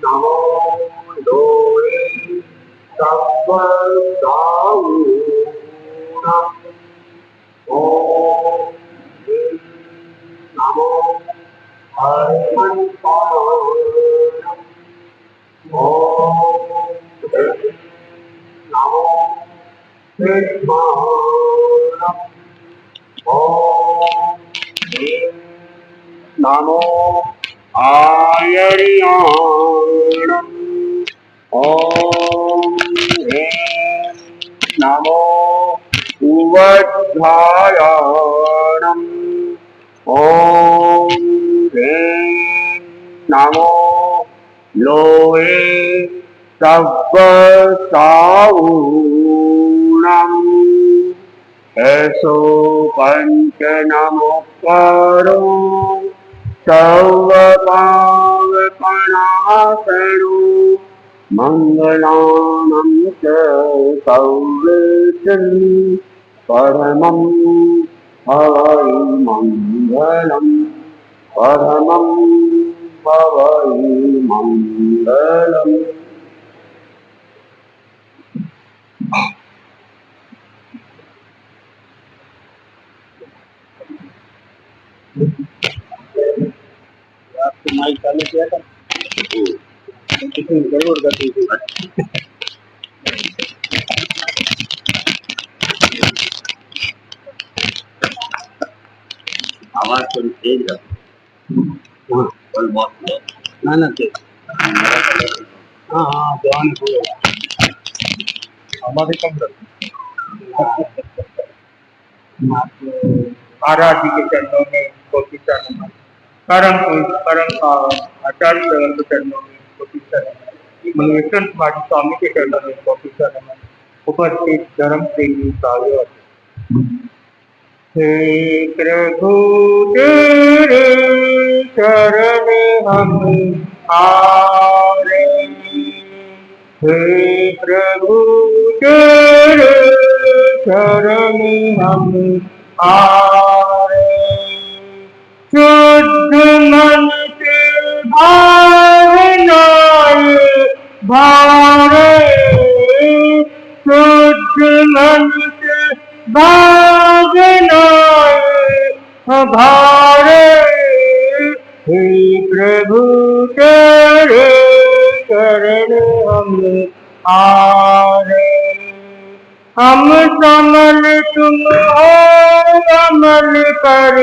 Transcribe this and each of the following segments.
नमो लोरे सत्वसाऊणम् ओम नमो हनुमन्ताय ओम नमो विष्णुवे ओम नमो आयर्याणम् ओम नमो उवध्यायाणम् ओम नमो लोहे सव्वसाऊणम् ऐसो पंच नमोकारो सर्वपावपणासनो मंगलानं च सर्वेषु परमं हवै मंगलम् परमं हवै मंगलम्। आपको माइक चालू किया था कितनी गड़बड़ करती थी। आवाज थोड़ी तेज है। हाँ बोल बहुत ना ना तेज। हाँ हाँ ध्यान पूरा हमारे कम कर आराध्य के चरणों में कोटि शरण परम आचार्य चरण के चरणों में कोटि शरण मनोवेशन कुमारी स्वामी के चरणों में कोटि शरण उपस्थित धर्म प्रेमी सारे हे प्रभु तेरे शरण हम आरे हे प्रभु तेरे शरण हम आरे शुद्ध मन से भावनाएं भारे शुद्ध मन से भावनाएं भारे हे प्रभु तेरे शरण हम आरे हम समल तुम हो अमल कर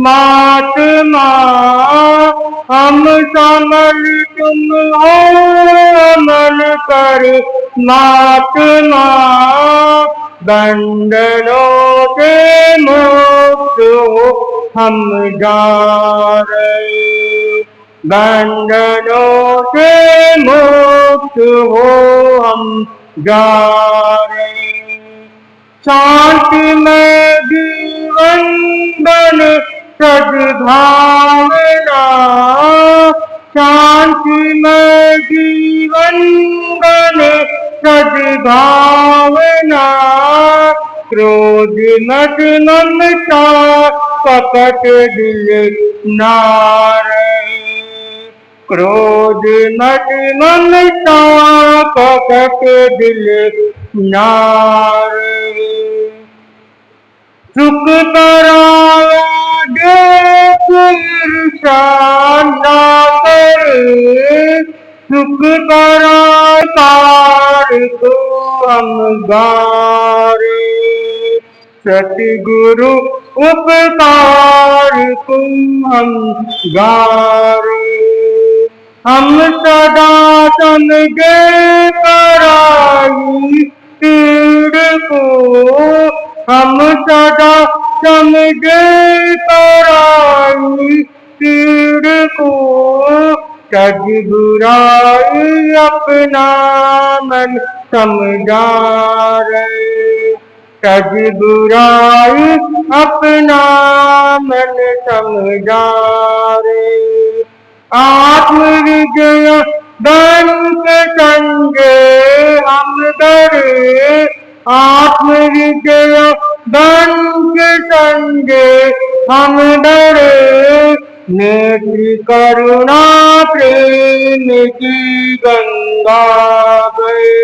महात्मा हम समल तुम हो अमल कर महात्मा बंधनों से मुक्त हो हम जा रहे बंधनों से मुक्त हो हम जा रहे शांति में जीवन बन सद्भावना शांति में जीवन बन सद्भावना क्रोध मत ममता कपट दिल नारे क्रोध मत ममता कपट दिल नारे सुख कराया देख ईर्षा ना करे सुख कराकार को हम गारे सतगुरु उपकार को हम गारे हम सदा समझे पराई पीड़ को हम सदा समझे पराई पीड़ को सज बुराई अपना मन समझा रहे सज बुराई अपना मन समझा रहे आत्मविजय बन के संगे हम डरे आत्मविजय बन के संगे हम डरे, नेत्र करुणा प्रेम की गंगा गए,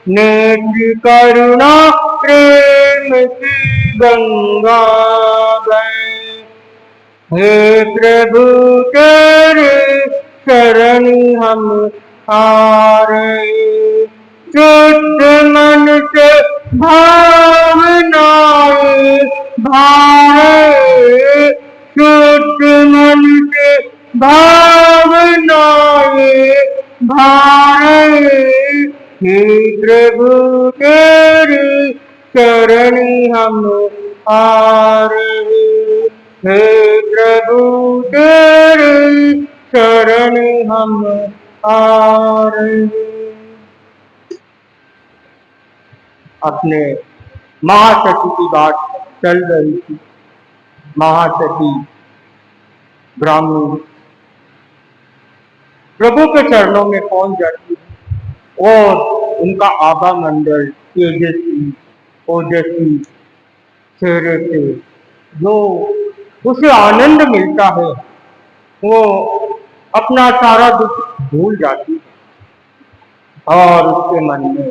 नेत्र करुणा प्रेम की गंगा गए। हे प्रभु तेरे शरण हम आ रहे, शुद्ध मन से भावनाएं भाए, शुद्ध मन से भावनाएं भाए। हे प्रभु तेरी शरण हम आ रहे, हे प्रभु तेरी शरण हम आ रहे। अपने महासती की बात चल रही थी। महासती ब्राह्मणी प्रभु के चरणों में पहुंच जाती है और उनका आभा मंडल तेजस्वी ओजस्वी चेहरे से जो उसे आनंद मिलता है, वो अपना सारा दुख भूल जाती है और उसके मन में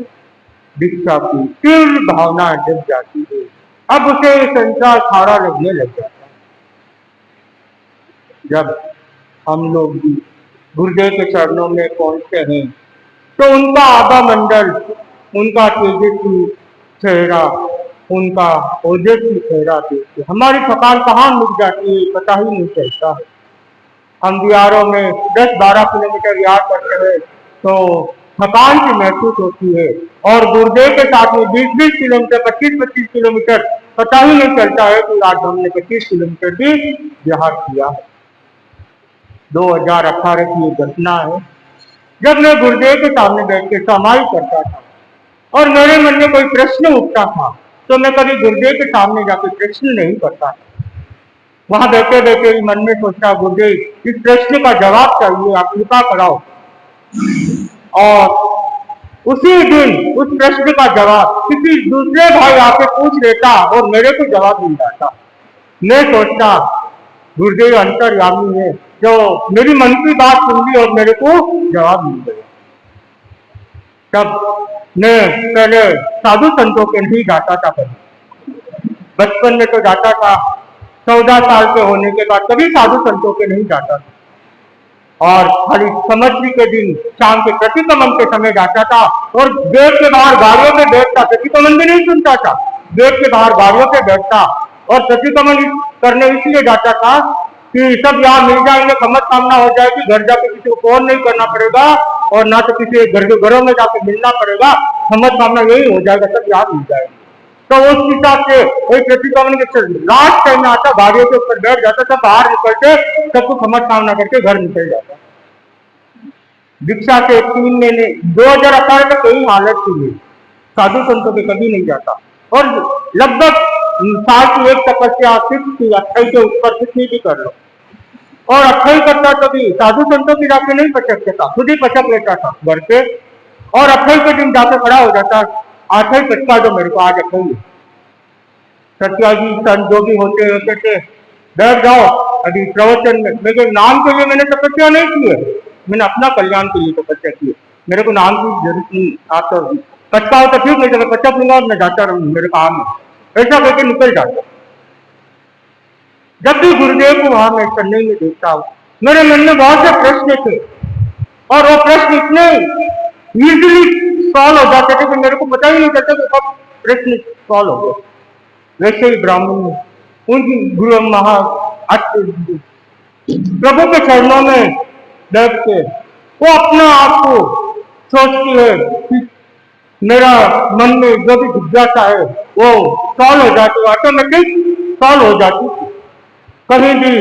दीक्षा की तीव्र भावना जग जाती है। अब उसे संसार सारा लगने लग जाता है। जब हम लोग भी गुरुदेव के चरणों में पहुंचते हैं तो उनका आभा मंडल, उनका तेजस्वी चेहरा, उनका ओजस्वी चेहरा देख के हमारी थकान कहाँ मिट जाती है पता ही नहीं चलता है। हम बिहारों में 10-12 किलोमीटर याद करते हैं तो थकान सी महसूस होती है और गुरुदेव के साथ में 20-20 किलोमीटर 25-25 किलोमीटर पता ही नहीं चलता है कि आज हमने 25 किलोमीटर भी बिहार किया है। 2018 की ये घटना है जब मैं गुरुदेव के सामने बैठ के समाधि करता था और मेरे मन में कोई प्रश्न उठता था तो मैं कभी गुरुदेव के सामने जाकर प्रश्न नहीं करता था। वहां बैठे बैठे मन में सोचता, गुरुदेव इस प्रश्न का जवाब चाहिए, आप कृपा कराओ। और उसी दिन उस प्रश्न का जवाब किसी दूसरे भाई आके पूछ लेता और मेरे को जवाब मिल जाता। मैं सोचता गुरुदेव अंतर्यामी है जो मेरी मन की बात सुन ली और मेरे को जवाब मिल गया। तब मैं पहले साधु संतों के नहीं जाता था। बचपन में तो जाता था, 14 साल के होने के बाद कभी साधु संतों के नहीं जाता था और खाली समझी के दिन शाम के प्रतिक्रमण के समय जाता था और गेट के बाहर गाड़ियों पे बैठता, प्रतिक्रमण भी नहीं सुनता था, गेट के बाहर गाड़ियों पे बैठता और प्रतिक्रमण करने इसलिए जाता था कि सब यहाँ मिल जाएंगे, खमत सामना हो जाएगी, घर जाके किसी को फोन नहीं करना पड़ेगा और ना तो किसी घरों में जाके मिलना पड़ेगा, खमत सामना यही हो जाएगा, सब यहाँ मिल जाएंगे। तो उस हिसाब से वही प्रतिक्रमण के लास्ट टाइम में आता, गाड़ियों के ऊपर बैठ जाता, सब बाहर निकलते, सबको खमत सामना करके घर निकल जाता। दीक्षा के 3 महीने 2018 तक यही हालत थी, साधु संतों के कभी नहीं जाता और लगभग साल की एक तपस्या सिर्फ 28 के ऊपर कितनी भी कर लो और 28 करता तो भी साधु संतों की जाके नहीं पचकता था, खुद ही पचक लेता था घर पे और 28 के दिन जाके खड़ा हो जाता, 28 पचका दो मेरे को आज 28। सत्याजी संत जो भी होते थे, बैठ जाओ अभी प्रवचन में। मेरे नाम के लिए मैंने तपस्या नहीं की है, मैंने अपना कल्याण के लिए तपस्या की है, मेरे को नाम की जरूरत नहीं। आप तो पचकाओ तो ठीक, नहीं तो मैं पचक लूंगा और मैं जाता रहूंगा, मेरे काम है, ऐसा करके निकल जाता। जब भी गुरुदेव को वहां मैं चेन्नई में देखता हूँ, मेरे मन में बहुत से प्रश्न थे और वो प्रश्न इतने इजीली सॉल्व हो जाते थे कि मेरे को पता ही नहीं चलता कि कब प्रश्न सॉल्व हो गए। वैसे ही ब्राह्मण उनकी गुरु महा प्रभु के चरणों में बैठ के वो अपना आप को सोचती है कि मेरा मन में जो भी जिज्ञासा है वो सॉल्व हो जाती, ऑटोमेटिक सॉल्व हो जाती, कहीं भी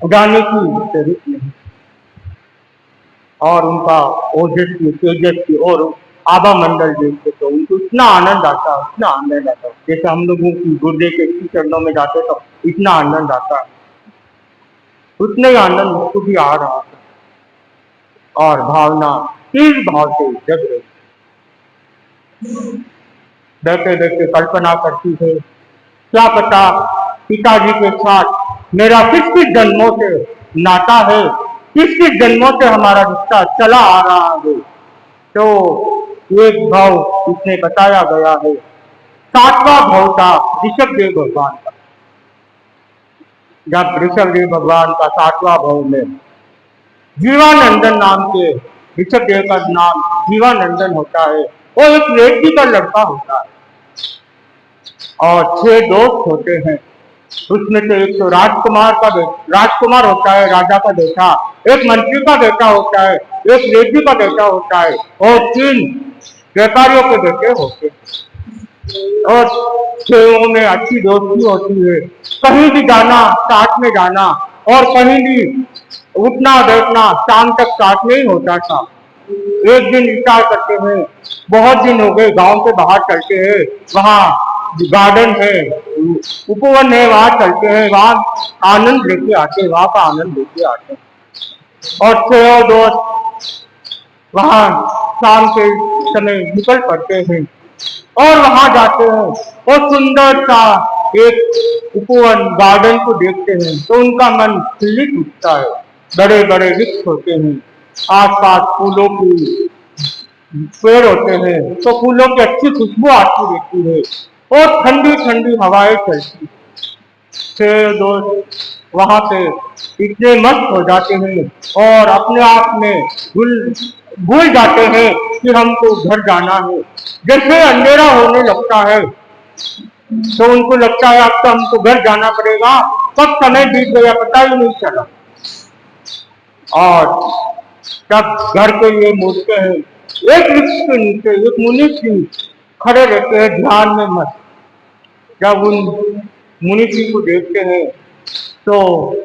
जाने की जरूरत नहीं। और उनका ओजस्वी तेजस्वी और आभा मंडल देखते तो उनको इतना आनंद आता, इतना आनंद आता, जैसे हम लोगों की गुरुदेव के चरणों में जाते तो इतना आनंद आता, उतने ही आनंद मुझको भी आ रहा था और भावना तीव्र भाव से जग रही। बैठे बैठे कल्पना करती है, क्या पता पिताजी के साथ मेरा किस किस जन्मों से नाता है, किस किस जन्मों से हमारा रिश्ता चला आ रहा है। तो एक भाव इसमें बताया गया है, सातवां भाव था ऋषभदेव भगवान का। जब ऋषभदेव भगवान का सातवां भाव में जीवानंदन नाम के ऋषभदेव का नाम जीवानंदन होता है, वो एक रेड्डी का लड़का होता है और 6 दोस्त होते हैं। उसमें से एक तो राजकुमार होता है, राजा का बेटा, एक मंत्री का बेटा होता है, एक रेड्डी का बेटा होता है और 3 व्यापारियों के बेटे होते हैं। और 6 में अच्छी दोस्ती होती है, कहीं भी जाना साथ में जाना और कहीं भी उठना बैठना शाम तक साथ में ही होता था। एक दिन विचार करते हैं, बहुत दिन हो गए गांव से बाहर चलते हैं, वहाँ गार्डन है, उपवन है, वहां चलते हैं, वहां आनंद लेके आते हैं, वहां का आनंद लेके आते हैं। और 6 दोस्त वहां शाम के समय निकल पड़ते हैं और वहां जाते हैं और सुंदर सा एक उपवन गार्डन को देखते हैं तो उनका मन खिलित उठता है। बड़े बड़े वृक्ष होते हैं, आसपास फूलों की पेड़ होते हैं, तो फूलों की अच्छी खुशबू आती रहती है और ठंडी ठंडी हवाएं चलती। 6 दोस्त वहां पे इतने मस्त हो जाते हैं और अपने आप में भूल जाते हैं कि हमको घर जाना है। जैसे अंधेरा होने लगता है तो उनको लगता है अब तो हमको घर जाना पड़ेगा, कब समय बीत गया पता ही नहीं चला। और तब घर के लिए मुड़ते हैं, एक वृक्ष के नीचे एक मुनि जी खड़े रहते हैं ध्यान में मस्त। जब उन मुनि जी को देखते हैं तो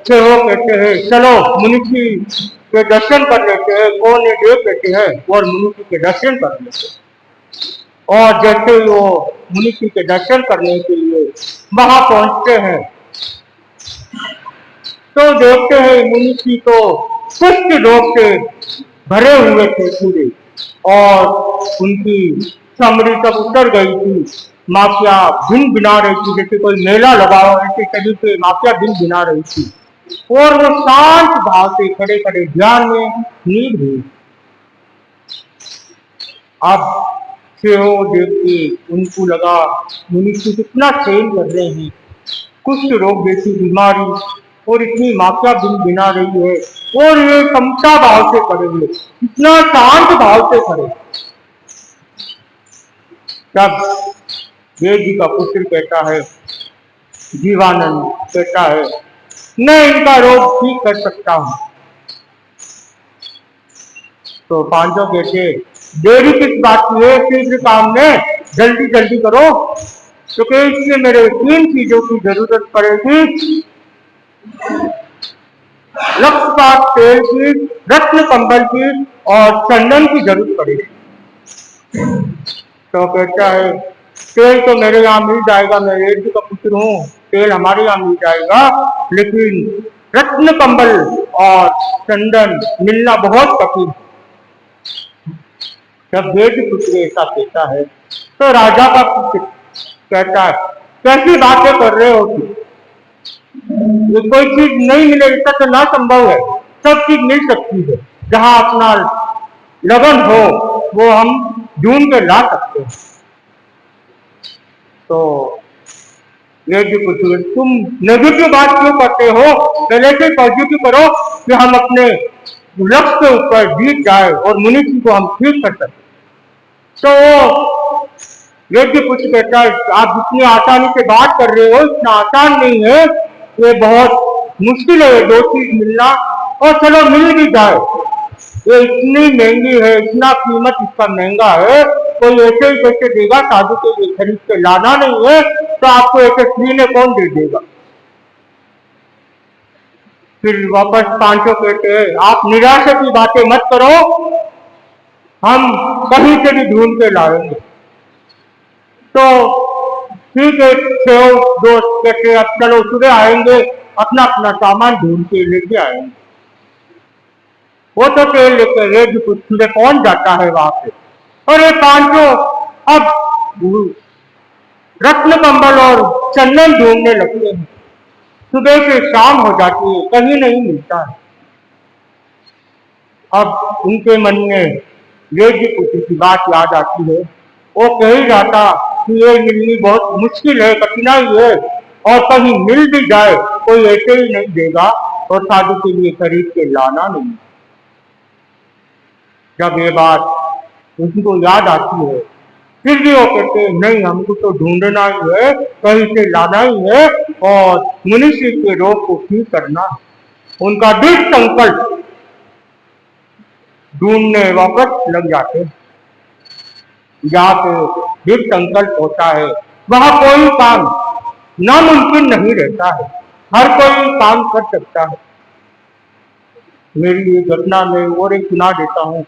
फिर वो कहते हैं चलो मुनि जी के दर्शन कर लेते हैं। कौन ये देव कहते हैं और मुनि जी के दर्शन कर लेते हैं। और जैसे वो मुनि जी के दर्शन करने के लिए वहां पहुंचते हैं तो देखते हैं मुनि जी तो कुष्ठ रोग से भरे हुए थे पूरे और उनकी चमड़ी सब उतर गई थी, माफिया भिन बिना रही थी, जैसे कोई मेला लगा हो ऐसे शरीर पे माफिया भिन बिना रही थी और वो शांत भाव से खड़े खड़े ध्यान में नींद हुई। अब सेहो देख के उनको लगा मुनि जी कितना प्रेम कर रहे हैं, कुष्ठ रोग जैसी बीमारी और इतनी मात्रा भिन बिना रही है और ये समता भाव से खड़े हुए, इतना शांत भाव से खड़े। तब देव जी का पुत्र कहता है, जीवानंद कहता है, मैं इनका रोग ठीक कर सकता हूं। तो पांचों कहते देरी किस बात की है, शीघ्र काम में जल्दी जल्दी करो, क्योंकि इसलिए मेरे 3 चीजों की जरूरत पड़ेगी, लक्षपात तेल की, रत्न कंबल की और चंदन की जरूरत पड़ेगी। तो कहता है तेल तो मेरे यहाँ मिल जाएगा, मैं रेड्डी का पुत्र हूँ, तेल हमारे यहाँ मिल जाएगा, लेकिन रत्न कंबल और चंदन मिलना बहुत कठिन। जब रेड्डी पुत्र ऐसा कहता है तो राजा का पुत्र कहता है कैसी बातें कर रहे हो तुम, कोई चीज नहीं मिले इसका तो ना संभव है, सब चीज मिल सकती है, जहां अपना लगन हो वो हम ढूंढ के ला सकते हैं। तो रेड्डी पूछे तुम नेगेटिव बात क्यों करते हो, पहले से पॉजिटिव करो कि हम अपने लक्ष्य के ऊपर जीत जाए और मुनि जी को हम ठीक कर सकें। तो रेड्डी पुत्र कहता है आप जितनी आसानी से बात कर रहे हो इतना आसान नहीं है, ये बहुत मुश्किल है 2 चीज मिलना, और चलो मिल भी जाए ये इतनी महंगी है, इतना कीमत इसका महंगा है, कोई ऐसे ही कैसे देगा, साधु के लिए खरीद के लाना नहीं है तो आपको ऐसे फ्री में कौन दे देगा। फिर वापस पांचों कहते हैं आप निराशा की बातें मत करो, हम कहीं से भी ढूंढ के लाएंगे। तो ठीक है, 6 दोस्त कहते अब चलो सुबह आएंगे, अपना अपना सामान ढूंढ के लेके आएंगे। वो तो तेल लेकर रेड्डी पुत्र पहुंच जाता है वहां पे और ये पांचों अब रत्न कंबल और चंदन ढूंढने लगते हैं। सुबह से शाम हो जाती है, कहीं नहीं मिलता है। अब उनके मन में वेद पुत्र की बात याद आती है। वो कह ही जाता कि ये मिलनी बहुत मुश्किल है, कठिनाई है, और कहीं मिल भी जाए कोई ऐसे ही नहीं देगा और शादी के लिए खरीद के लाना नहीं। जब ये बात उनको याद आती है, फिर भी वो कहते हैं नहीं, हमको तो ढूंढना ही है, कहीं से लाना ही है और मनुष्य के रोग को ठीक करना। उनका दृढ़ संकल्प ढूंढने वापस लग जाते हैं। जहाँ पे दृढ़ संकल्प होता है वहाँ कोई काम नामुमकिन नहीं रहता है, हर कोई काम कर सकता है। मेरी ये घटना में और एक सुना देता हूँ।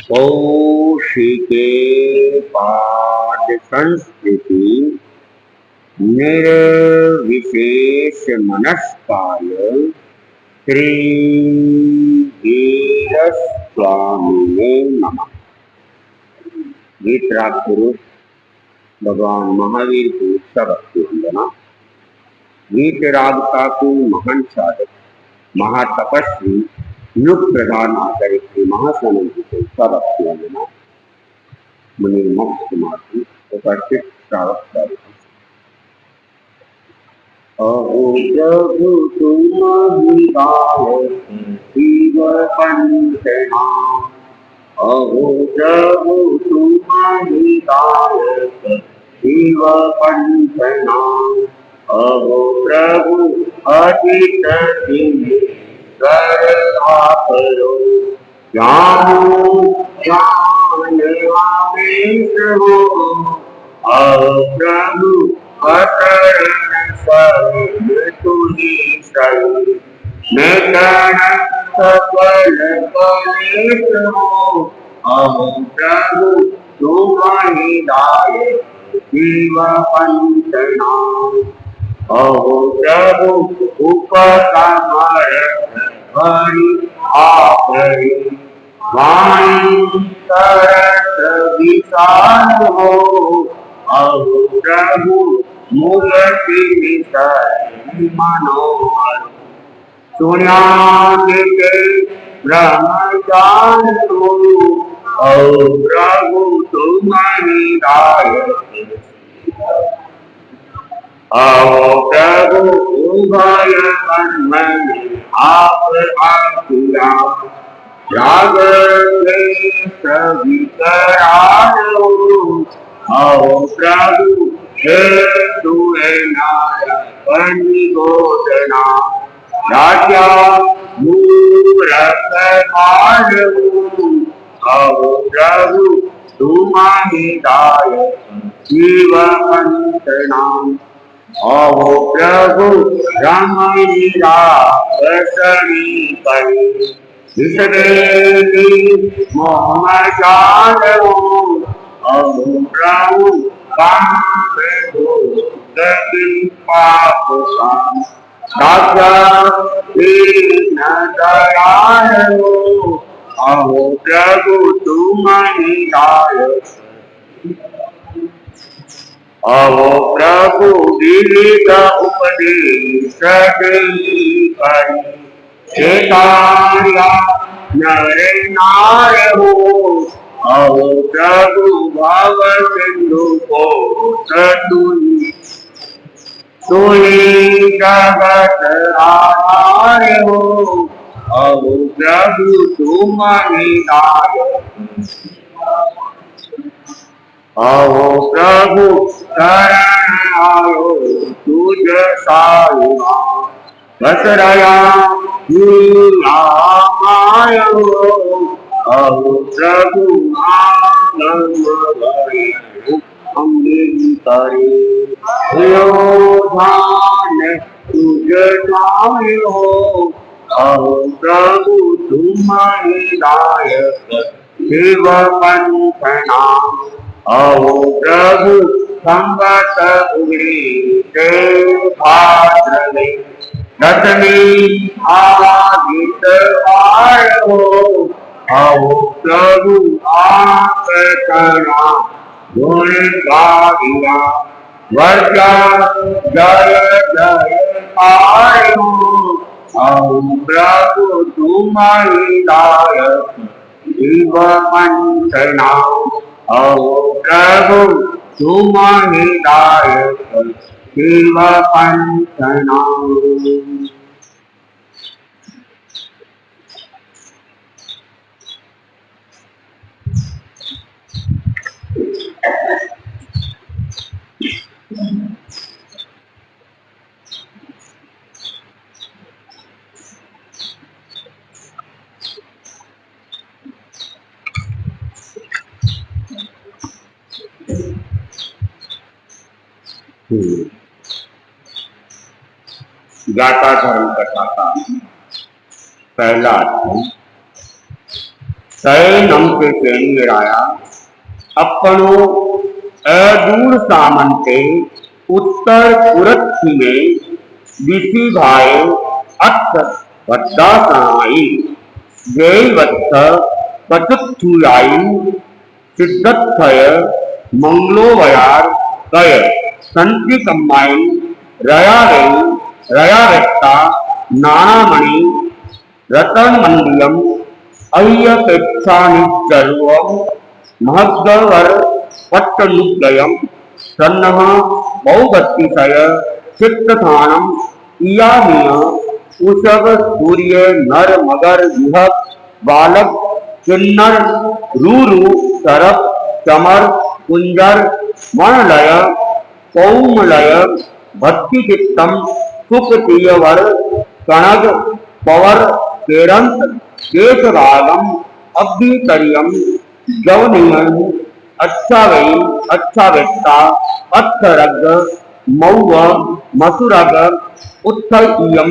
कौशिके पाद संस्कृति निर्विशेष मनस्काय श्री स्वामी नमः। गीतराग पुरुष भगवान महावीर को सबकी वंदना। गीतराग का महान साधक महातपस्वी युग प्रधान आचार्य श्री महासनंद जी को सबकी वंदना। मुनि मोक्ष कुमार जी उपस्थित श्रावक कार्यक्रम। अहो प्रभु तुम शिव पंचना, अहो प्रभु तुम शिव पंचना, अहो प्रभु अजित करो जानो ज्ञान आवेश हो, अहो प्रभु अतरण सर्व तुझी सर्व नैतण सकल कलेश हो, अहो प्रभु तुम्हारी दाय शिव पंचना, अहो प्रभु उपकमर हरि आपरि वाणी तरस विशाल हो, अहो प्रभु मूर्ति मनोहर सुनाते ब्रह्मचान हो, अहो प्रभु तुम्हारी दाय, अहो प्रभु उभय मन आप आज्ञा जागर सभी करारो, अहो प्रभु हे तुए नारायण गोदना राजा मूरत मारो, अहो प्रभु तुम्हारी दाय शिव पंचना, अहो प्रभु रामलीला बसरी करी विषदेवी मोहमजान हो, अहो प्रभु काम दो दक्षिण पाप शाम दाता दीन दयाल हो, अहो प्रभु तुम्हारी दाय, अहो प्रभु विविध उपदेश करी चेताया नर नार हो, अहो प्रभु भाव सिंधु को तुनी जगत आधार हो, अहो प्रभु तुम्हारी दाय, अहो प्रभु शरण आयो तुझ सायुआ बस रया मायो, अहो प्रभु आनंद करे ध्यान तुझ हो, अहो प्रभु तुम्हारी दायक शिव पंचना, अहो प्रभु संगत उगरी से भाद्र में दसवीं आदित वार हो, आओ प्रभु आप तना गुण गाविया, वर्षा जय जयकार हो, आओ प्रभु तुम्हारी लायक शिव पंचना, आओ प्रभु तुम्हारी लायक शिव पंचना। गाथा धर्म कथा का पहला अध्याय। तय नम के केंद्राया अपनो अदूर सामंते उत्तर पुरत्थी में विधि भाए अथ वद्दा सनाई जय वत्थ पचुथुलाई सिद्धत्थय मंगलोवयार कय संति कम्माई रया रई रया व्यक्ता नानामणि रतन मंडियम अय्यपेक्षानिचर्वं महद्वर पट्टनुदयम सन्नः बहुगतिशय चित्तथानम इयामीय उषव सूर्य नर मगर विहक बालक किन्नर रूरु सरप चमर कुंजर मणलय पौमलय भक्ति चित्तम सुखतीयवर कणग पवर केरंत केशरागम अभ्यतरियम जवनियन अच्छा व्यक्ता अर्थरग मौव मसुरग उत्थयम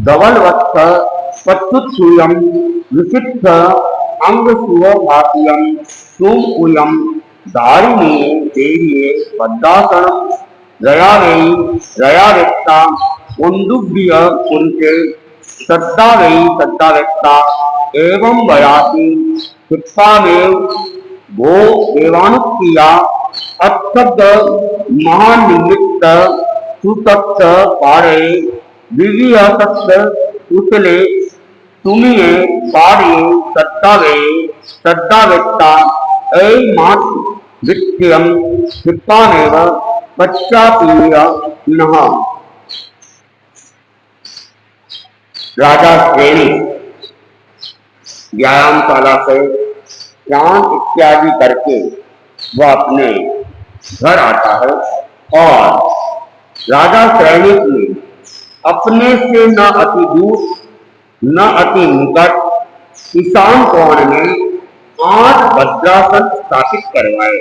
धवलवत्थ पत्तुत्सुयम विचित्त अंग सुवभाष्यम सुम धारिणी देवीये पद्मासनम रया व्यक्ता उन्दुभ्य पुरुषे सद्दा एवं वयाति शिक्षामेव भो देवानुक्रिया अत्थद महानिमित्त सुतत्स पारे विविहतस् उतले तुमिये पारे सद्दा व्यक्ता ऐ मात वित्यम शिक्षामेव पश्चापीय नः। राजा श्रेणी व्यायामशाला से स्नान इत्यादि करके वह अपने घर आता है और राजा श्रेणी ने अपने से न अति दूर न अति निकट ईशान कोण में 8 वज्रासन स्थापित करवाए।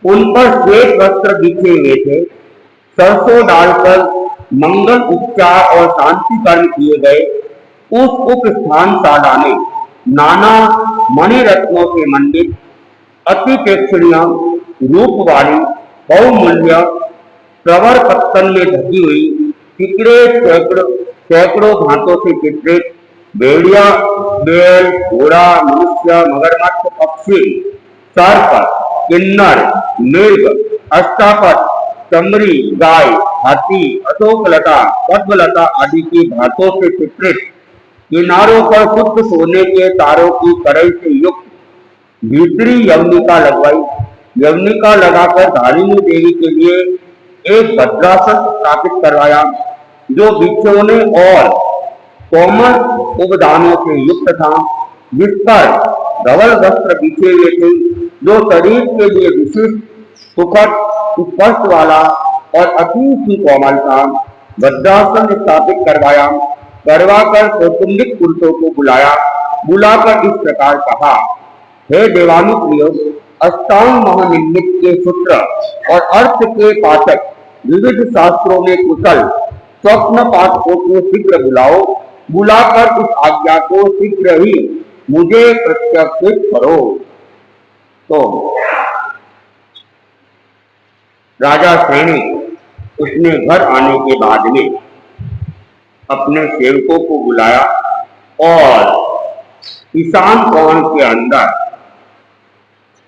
उन पर श्वेत वस्त्र बिछे हुए थे। सरसों डालकर मंगल उपचार और शांति कर्म किए गए। उस उप स्थानशाला में नाना मणि रत्नों से मंडित अति प्रेक्षणीय रूप वाली बहुमूल्य प्रवर पत्तन में ढकी हुई चित्रे सैकड़ों घाटों से चित्रित भेड़िया बैल घोड़ा मनुष्य मगरमच्छ पक्षी सर्प किन्नर मृग अष्टापट चमरी गाय हाथी अशोकलता पद्मलता आदि की भातों से चित्रित किनारों पर शुद्ध सोने के तारों की कड़ाई से युक्त भीतरी यवनिका लगवाई। यवनिका लगाकर धारिणी देवी के लिए एक भद्रासन स्थापित करवाया जो बिछोने और कोमल उपदानों से युक्त था, जिस पर धवल वस्त्र बिछे हुए थे जो शरीर के लिए विशिष्ट सुखद स्पर्श वाला और अति सुकोमल था। भद्रासन स्थापित करवाकर कौटुंबिक पुरुषों को बुलाकर इस प्रकार कहा, हे देवानुप्रिय, अष्टांग महानिमित्त के सूत्र और अर्थ के पाठक विविध शास्त्रों में कुशल स्वप्न पाठकों को शीघ्र बुलाकर इस आज्ञा को शीघ्र ही मुझे प्रत्यक्षित करो। तो राजा श्रेणी उसने घर आने के बाद में अपने सेवकों को बुलाया और ईशान कोण के अंदर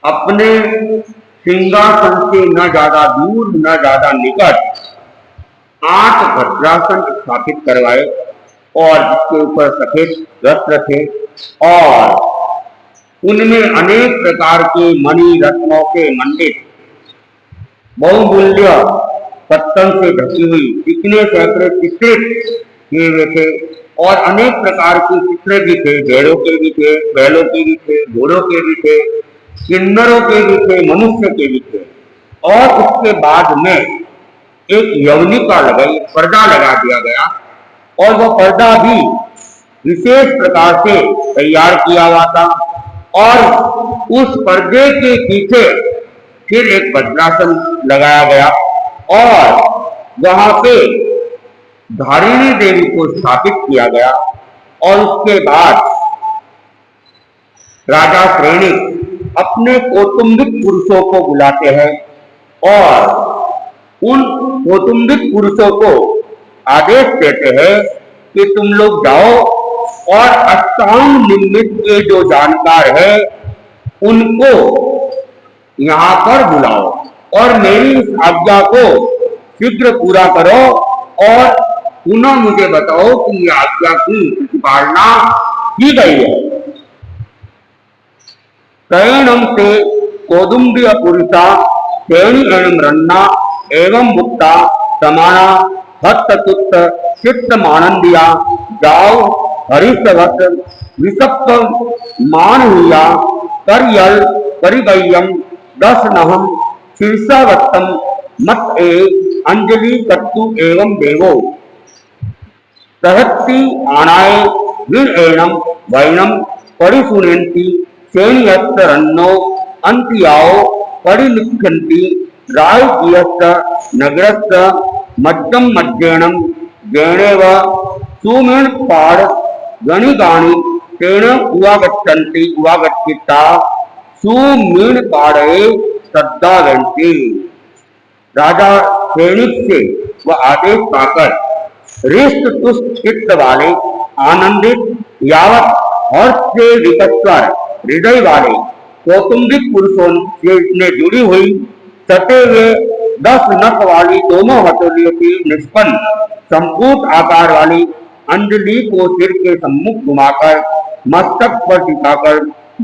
अपने सिंहासन से न ज्यादा दूर न ज्यादा निकट 8 भद्रासन स्थापित करवाए और जिसके ऊपर सफेद वस्त्र थे और उनमें अनेक प्रकार के मणि रत्नों के मंडित बहुमूल्य पत्तन से ढकी हुई इतने सैकड़े चित्रित किए हुए थे और अनेक प्रकार के चित्र भी थे। भेड़ों के भी थे, बैलों के भी थे, घोड़ों के भी थे, किन्नरों के भी थे, मनुष्य के भी थे। और उसके बाद में एक यवनिका लगाई, पर्दा लगा दिया गया और वह पर्दा भी विशेष प्रकार से तैयार किया हुआ था और उस पर्दे के पीछे फिर एक भद्रासन लगाया गया और वहां पे धारिणी देवी को स्थापित किया गया। और उसके बाद राजा श्रेणिक अपने कौटुंबिक पुरुषों को बुलाते हैं और उन कौटुंबिक पुरुषों को आदेश देते हैं कि तुम लोग जाओ और अष्टांग निर्मित के जो जानकार है उनको यहाँ पर बुलाओ और मेरी इस आज्ञा को शीघ्र पूरा करो और पुनः मुझे बताओ कि ये आज्ञा की पालना की गई है। तैणम से कौदुंबिय पुरुषा श्रेणी रन्ना एवं मुक्ता समाना हस्तुत्त चित्त मानंदिया जाओ हरिशवत विसप्त मान हुआ करयल परिगय्यम 10 नहम शीर्षावत्तम मत ए अंजलि कत्तु एवं देवो सहत्ति आनाय विण वैनम परिसुनेन्ति सेनियत्तरन्नो अंतियाओ परिलिख्यन्ति राजकीयस्त नगरस्त मध्यम मध्येणम गेणेव सुमीण पाड़ गणिगाणि तेन उवागच्छन्ति उवागच्छिता सुमीण पाड़े श्रद्धावंती। राजा सैनिक से वह आदेश पाकर हृष्ट तुष्ट चित्त वाले आनंदित यावत हर्ष से विकस्वर हृदय वाले कौटुंबिक पुरुषों से जुड़ी हुई सटे हुए 10 नख वाली दोनों हथेलियों की निष्पन्न संपूर्ण आकार वाली अंजलि को सिर के सम्मुख घुमाकर मस्तक पर टिकाकर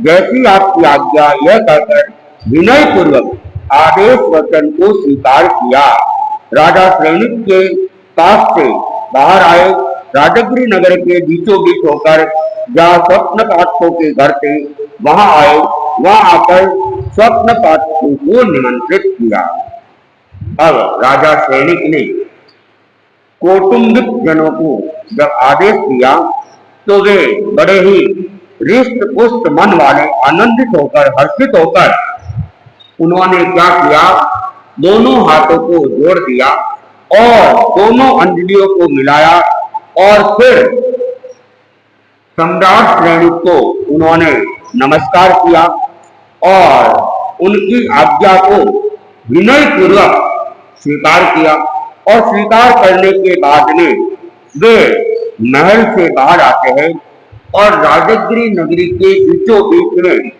जैसी आपकी आज्ञा यह कहकर विनय पूर्वक आदेश वचन को स्वीकार किया। राजा सैनिक के पास से बाहर आए, राजगिरी नगर के बीचों बीच होकर जहाँ स्वप्न पाठकों के घर थे वहां आए, वहां आकर स्वप्न पाठकों को निमंत्रित किया। अब राजा सैनिक ने कौटुंबिक जनों को जब आदेश दिया तो वे बड़े ही हृष्ट पुष्ट मन वाले आनंदित होकर हर्षित होकर उन्होंने क्या किया, दोनों हाथों को जोड़ दिया और दोनों अंजलियों को मिलाया और फिर सम्राट श्रेणी को उन्होंने नमस्कार किया और उनकी आज्ञा को विनय पूर्वक स्वीकार किया। और स्वीकार करने के बाद में वे महल से बाहर आते हैं और राजगिरी नगरी के बीचों बीच में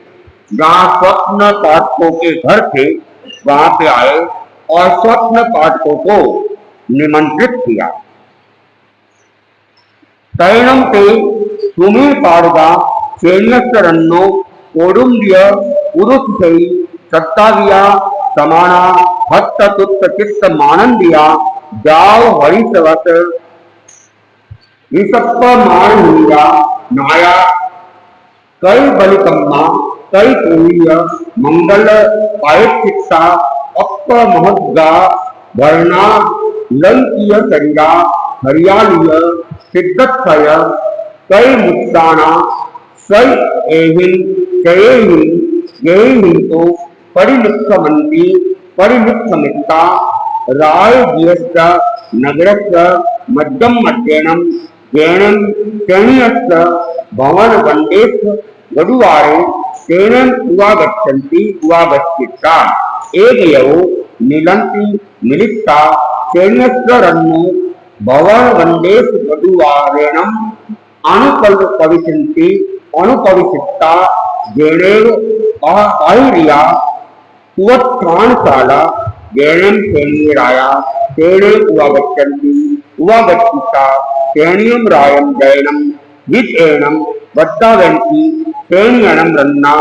जहाँ स्वप्न पाठकों के घर थे वहां पे आए और स्वप्न पाठकों को निमंत्रित किया। तैणम ते सुमीर पाड़गा सैन्यरन्नो कौडुंबिय पुरुष से सत्ताविया समाना हस्तुत्त चित्त मानंदिया जाओ हरिशवत विसप्प मान हुआ नाया कई बलिकम्मा कई कोलिय मंगल पायचित्ता अप महद्गा वर्णा लंकीय शरीरा हरियालीय सिद्धक्षय कई मुक्ताना सई एहिन जयेहिन जयेहिन तो परिमुक्तमंती परिमुक्तमित्ता राय दियस्त नगरस्त मध्यम मध्येनम जैनम तेणीयस्त भवन वंदेश गडुवारे तेनम उवागच्छन्ति उवागच्छिता एक यौ नीलंति मिलिता तेण्यस्त रन्नु भवन वंदेश वधुवारेणम अनुपविशन्ति अनुपविशिता जेनेव बाहिरिया उवत्त्राणशाला जैनम श्रेणीराया श्रेणे उवागच्छन्ति उवागच्छिता श्रेणीयं रायं जैनम वित्एणं वद्दावन्ति श्रेणीयणं रन्ना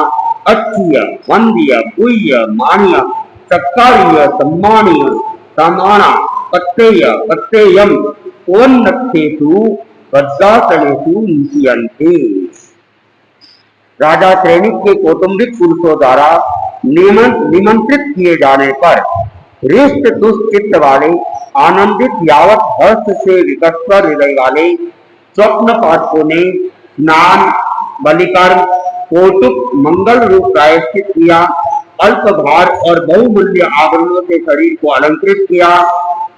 अच्छीय वंदीय पूज्य मान्य सत्कार्य सम्मानीय समाना पत्तेय पत्तेयम ओन्नत्तेषु वद्दासनेषु नीतियन्ते। राजा सैनिक के कौटुंबिक पुरुषों द्वारा निमंत्रित किए जाने पर हृष्ट तुष्ट चित्त वाले आनंदित यावत हर्ष से विकस्वर हृदय वाले स्वप्न पाठकों ने स्नान बलिकर्म कौटुक मंगल रूप प्रायश्चित किया, अल्प भार और बहुमूल्य आभरणों से शरीर को अलंकृत किया,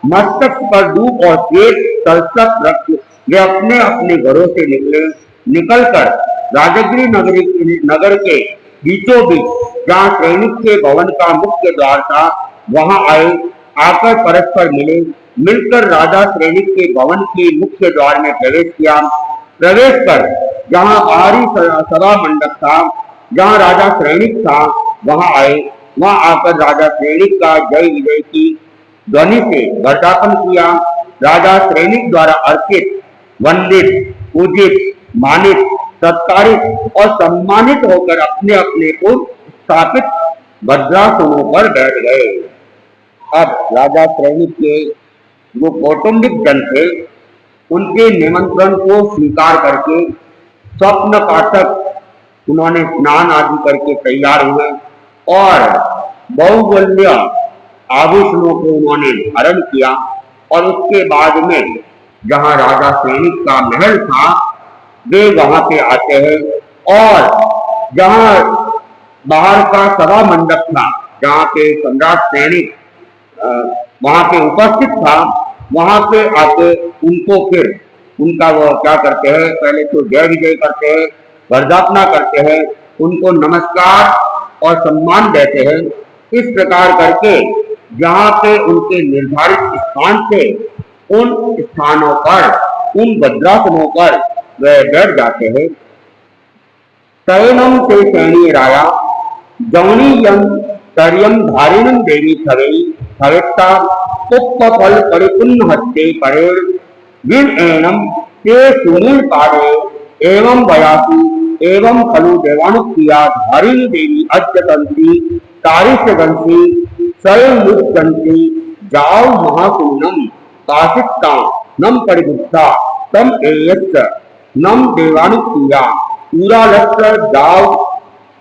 मस्तक पर धूप और श्वेत तलसक रख वे अपने अपने घरों से निकलकर राजगृह नगर के बीचों बीच जहाँ सैनिक के भवन का मुख्य द्वार था वहां आए, आकर परस्पर मिले, मिलकर राजा सैनिक के भवन के मुख्य द्वार में प्रवेश किया। प्रवेश कर जहाँ बाहरी सभा मंडप था जहाँ राजा सैनिक था वहां आए, वहां आकर राजा सैनिक का जय विजय की ध्वनि से वर्धापन किया। राजा सैनिक द्वारा अर्पित वंदित पूजित मानित सत्कारित और सम्मानित होकर अपने अपने को स्थापित भद्रासनों पर बैठ गए। अब राजा सैनिक के जो कौटुंबिक जन थे उनके निमंत्रण को स्वीकार करके स्वप्न पाठक उन्होंने स्नान आदि करके तैयार हुए और बहुमूल्य आभूषणों को उन्होंने धारण किया और उसके बाद में जहां राजा सैनिक का महल था वे वहां पे आते हैं और जहां बाहर का सभा मंडप था जहां पे सम्राट सैनिक वहां पे उपस्थित था वहां पे आके उनको फिर उनका वो क्या करते हैं, पहले तो जय विजय करते हैं, वर्धापना करते हैं, उनको नमस्कार और सम्मान देते हैं। इस प्रकार करके जहाँ पे उनके निर्धारित स्थान थे उन स्थानों पर उन भद्रासनों पर वे बैठ जाते हैं। शयनम से शयनी राया जवनीयम तर्यम धारिणम देवी थवेई थवेत्ता पुप्प फल परिपूर्ण हस्ते परेण विन एनम ते सुनील पादे एवं बयासी एवं खलु देवानुप्रिया धारिणी देवी अद्यतंती तारिष्यगंसी स्वयं जाओ महाकुंडम काशिता नम परिबुद्धा तम एयस्य नम देवानुप्रिया पूरालस्य जाओ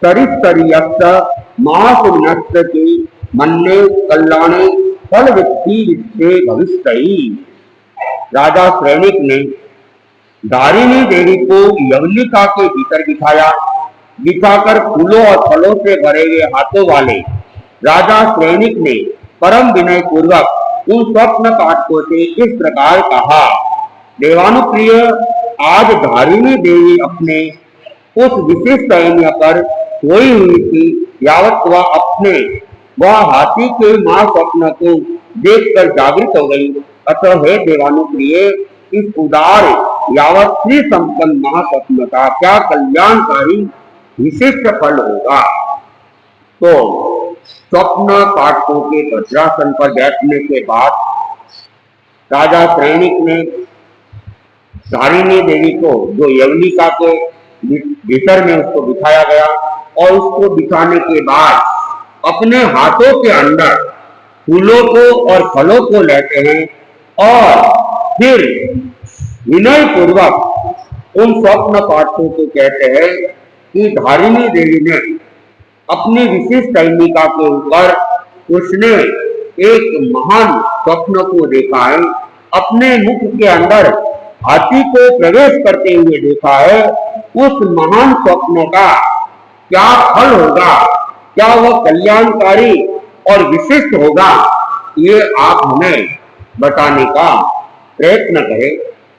सरिस्तरियस्य महाकुंडस्य के मन्ने कल्याणे फल व्यक्ति वित्ते भविष्यति। राजा सैनिक ने धारिणी देवी को यवनिका के भीतर बिठाकर फूलों और फलों से भरे हुए हाथों वाले राजा सैनिक ने परम विनय पूर्वक उन स्वप्न पाठकों से इस प्रकार कहा, देवानुप्रिय आज धारिणी देवी अपने उस विशिष्ट सैन्य पर सोई हुई थी, यावत वह हाथी के महास्वप्न को देखकर जागृत हो गई। अतः हे देवानुप्रिय इस उदार यावत श्री संपन्न महास्वप्न का क्या कल्याणकारी विशिष्ट फल होगा। तो स्वप्न पाठकों के वज्रासन पर बैठने के बाद राजा सैनिक ने धारिणी देवी को जो यवनिका के भीतर में उसको बिठाया गया और उसको बिठाने के बाद अपने हाथों के अंदर फूलों को और फलों को लेते हैं और फिर विनय पूर्वक उन स्वप्न पाठकों को कहते हैं कि धारिणी देवी ने अपनी विशिष्ट सैनिका के ऊपर उसने एक महान स्वप्न को देखा है, अपने मुख के अंदर हाथी को प्रवेश करते हुए देखा है। उस महान स्वप्न का क्या फल होगा, क्या वह कल्याणकारी और विशिष्ट होगा, ये आप हमें बताने का प्रयत्न करें।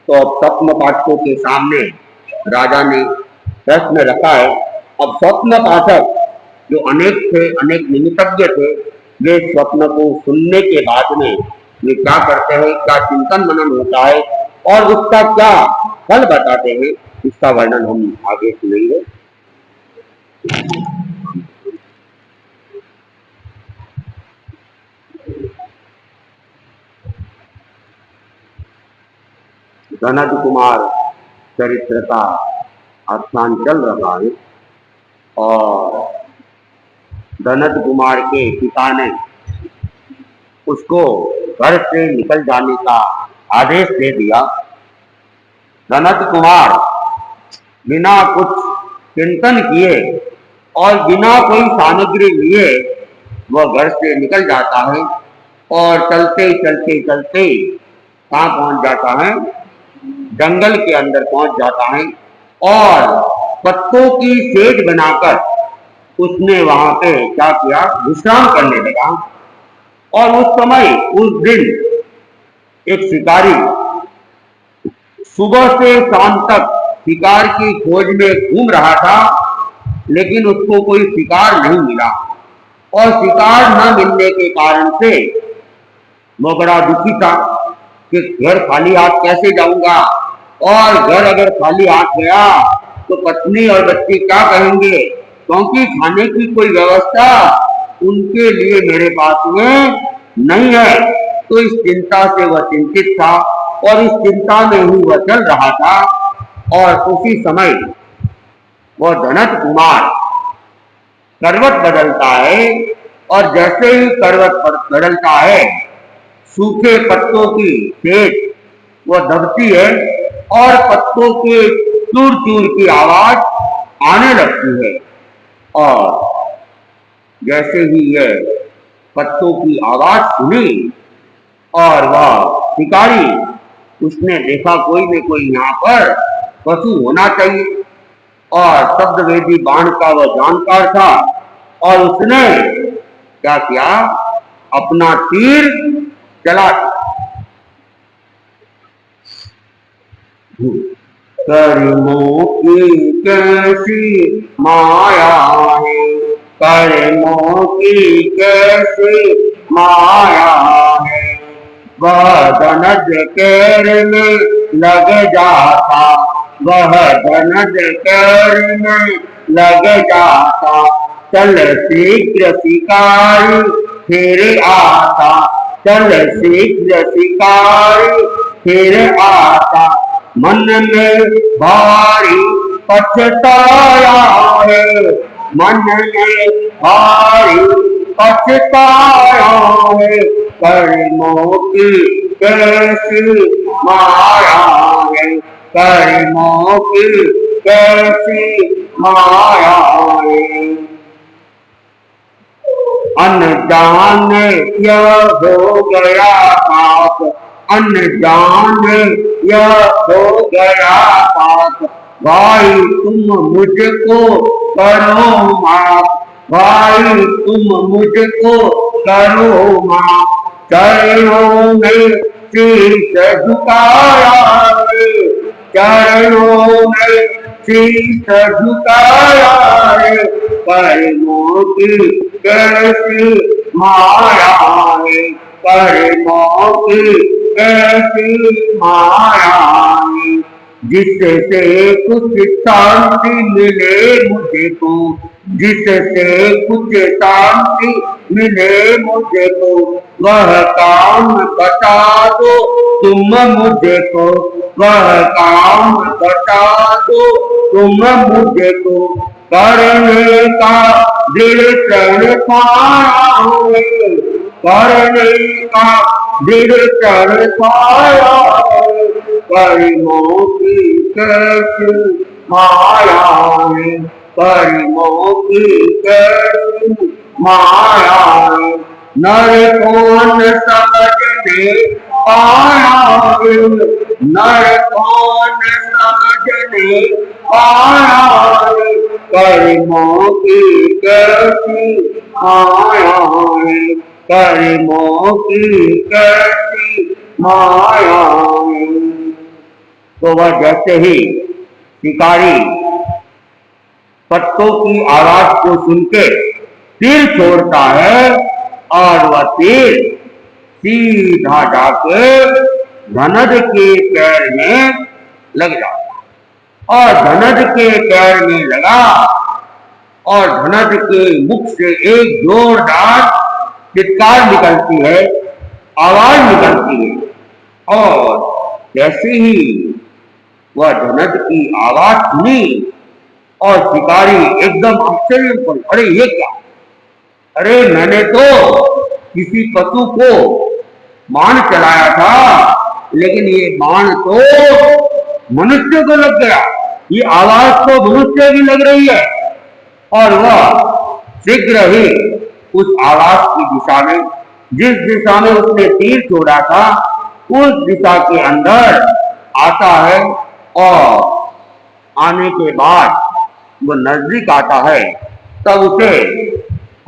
तो स्वप्न पाठकों के सामने राजा ने प्रश्न रखा है। अब स्वप्न पाठक जो अनेक थे, अनेक निमित्तज्ञ थे, वे स्वप्न को सुनने के बाद में ये क्या करते हैं, क्या चिंतन मनन होता है और उसका क्या फल बताते हैं, इसका वर्णन हम आगे सुनेंगे। सनत कुमार चरित्र का आख्यान चल रहा है और सनत कुमार के पिता ने उसको घर से निकल जाने का आदेश दे दिया। सनत कुमार बिना कुछ चिंतन किए और बिना कोई सामग्री लिए वह घर से निकल जाता है और चलते चलते चलते कहाँ पहुंच जाता है, जंगल के अंदर पहुंच जाता है और पत्तों की सेज बनाकर उसने वहां पे क्या किया, विश्राम करने लगा। और उस समय उस दिन एक शिकारी सुबह से शाम तक शिकार की खोज में घूम रहा था, लेकिन उसको कोई शिकार नहीं मिला और शिकार न मिलने के कारण से वो बड़ा दुखी था कि घर खाली हाथ कैसे जाऊंगा, और घर अगर खाली हाथ गया तो पत्नी और बच्चे क्या कहेंगे, क्योंकि खाने की कोई व्यवस्था उनके लिए मेरे पास में नहीं है। तो इस चिंता से वह चिंतित था और इस चिंता में ही वह चल रहा था। और उसी समय वह सनत कुमार करवट बदलता है और जैसे ही करवट बदलता है सूखे पत्तों की सेज वो दबती है और पत्तों के चूर चूर की आवाज आने लगती है। और जैसे ही यह पत्तों की आवाज सुनी और वह शिकारी, उसने देखा कोई न कोई यहाँ पर पशु होना चाहिए और शब्द वेदी बाण का वह जानकार था और उसने क्या किया, अपना तीर चला। कर्मों की कैसी माया है, कर्मों की कैसी माया है, वह धनज कैर में लग जाता, वह धनज कैर में लग जाता, चल शीघ्र शिकारी फिर आता, चल शीघ्र शिकारी फिर आता, मन में भारी पछताया है, मन में भारी पछताया है, कर्मों की कैसी माया है, कर्मों की कैसी माया है। अनजान यह हो गया पाप, अनजान यह हो गया पाप, भाई तुम मुझको करो माफ, भाई तुम मुझको करो माफ, चरणों में शीश झुकाया रे, चरणों में शीश झुकाया रे, कर्मों की कैसी माया है, कर्मों की कैसी माया है, जिससे कुछ शांति मिले मुझे को, जिससे कुछ शांति मिले मुझे को, वह काम बता दो तुम मुझे को, वह काम बता दो तुम मुझे को, करने का दिल चढ़ पाया है, करने का दिल चढ़ पाया है, कर्मों की कैसी माया है, कर्मों की कैसी माया है, नर कौन समझने पाया है, नर कौन समझने पाया है, कर्मों की कैसी माया है, कर्मों की कैसी माया है। तो वह जैसे ही शिकारी पत्तों की आवाज को सुन के तीर छोड़ता है और वह तीर सीधा जाके धनद के पैर में लग जाता और धनद के पैर में लगा और धनद के मुख से एक जोरदार चित्कार निकलती है, आवाज निकलती है। और जैसे ही वह धनद की आवाज सुनी और शिकारी एकदम आश्चर्य में पड़े, अरे ये क्या, अरे मैंने तो किसी पशु को बाण चलाया था, लेकिन ये बाण तो मनुष्य को लग गया, ये आवाज तो मनुष्य की लग रही है। और वह शीघ्र ही उस आवाज की दिशा में, जिस दिशा में उसने तीर छोड़ा था, उस दिशा के अंदर आता है और आने के बाद वो नजदीक आता है, तब उसे